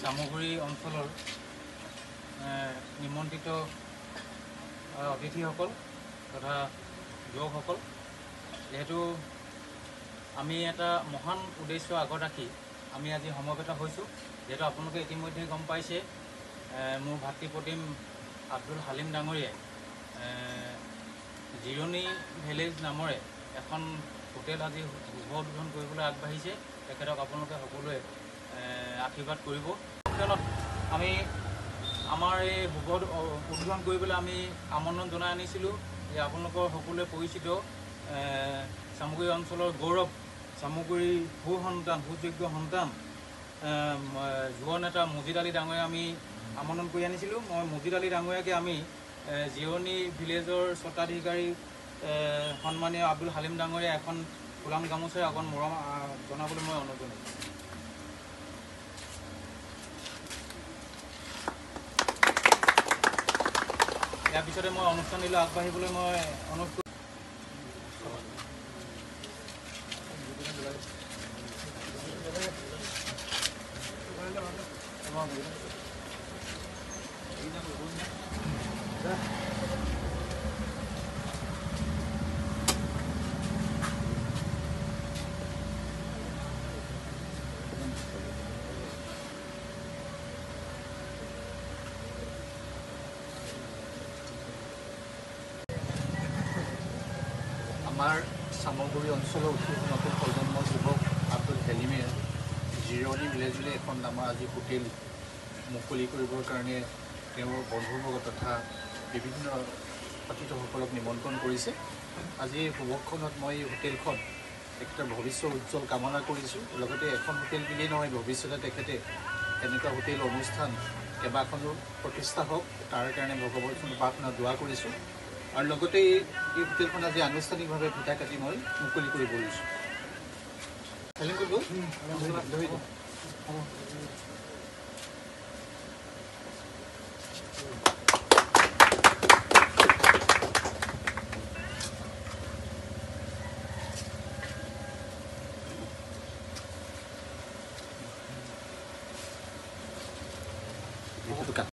চামগুৰি অঞ্চলৰ নিমন্ত্ৰিত অতিথিসকল তথা যুৱকসকল, যেহেতু আমি এটা মহান উদ্দেশ্য আগত ৰাখি আমি আজি সমবেত হৈছোঁ। যেহেতু আপোনালোকে ইতিমধ্যে গম পাইছে, মোৰ ভাতৃপ্ৰতিম আব্দুল হালিম ডাঙৰীয়াই জিৰণি ভিলেজ নামৰে এখন হোটেল আজি শুভ উদ্বোধন কৰিবলৈ আগবাঢ়িছে। তেখেতক আপোনালোকে সকলোৱে আশীৰ্বাদ কৰিব। আমি আমাৰ এই শুভ উদ্বোধন কৰিবলৈ আমি আমন্ত্ৰণ জনাই আনিছিলোঁ যে আপোনালোকৰ সকলোৱে পৰিচিত চামগুৰি অঞ্চলৰ গৌৰৱ, চামগুৰি সুযোগ্য সন্তান যুৱ নেতা মজিদ আলী ডাঙৰীয়া আমি আমন্ত্ৰণ কৰি আনিছিলোঁ। মই মজিদ আলী ডাঙৰীয়াকে আমি জিৰণি ভিলেজৰ স্বত্বাধিকাৰী সন্মানীয় আব্দুল হালিম ডাঙৰীয়া এখন ফুলাম গামোচাৰে অকণ মৰম জনাবলৈ মই অনুৰোধ জনাইছোঁ। ইয়াৰ পিছতে মই অনুষ্ঠানলৈ আগবাঢ়িবলৈ মই অনুৰোধ কৰিছোঁ। আমাৰ চামগুৰি অঞ্চলৰ উঠি নতুন প্ৰজন্মৰ যুৱক আব্দুল হালিমে জিৰণি ভিলেজ বুলি এখন আমাৰ আজি হোটেল মুকলি কৰিবৰ কাৰণে তেওঁৰ বন্ধুবৰ্গ তথা বিভিন্ন অতিথিসকলক নিমন্ত্ৰণ কৰিছে। আজি এই শুভক্ষণত মই এই হোটেলখন তেখেতৰ ভৱিষ্যত উজ্জ্বল কামনা কৰিছোঁ। লগতে এখন হোটেল বুলিয়েই নহয়, ভৱিষ্যতে তেখেতে এনেকুৱা হোটেল অনুষ্ঠান কেইবাখনো প্ৰতিষ্ঠা হওক, তাৰ কাৰণে ভগৱতৰ প্ৰাৰ্থনা দোৱা কৰিছোঁ। আৰু লগতে এই হোটেলখন আজি আনুষ্ঠানিকভাৱে ভিটা কাটি মই মুকলি কৰিব লৈছোঁ।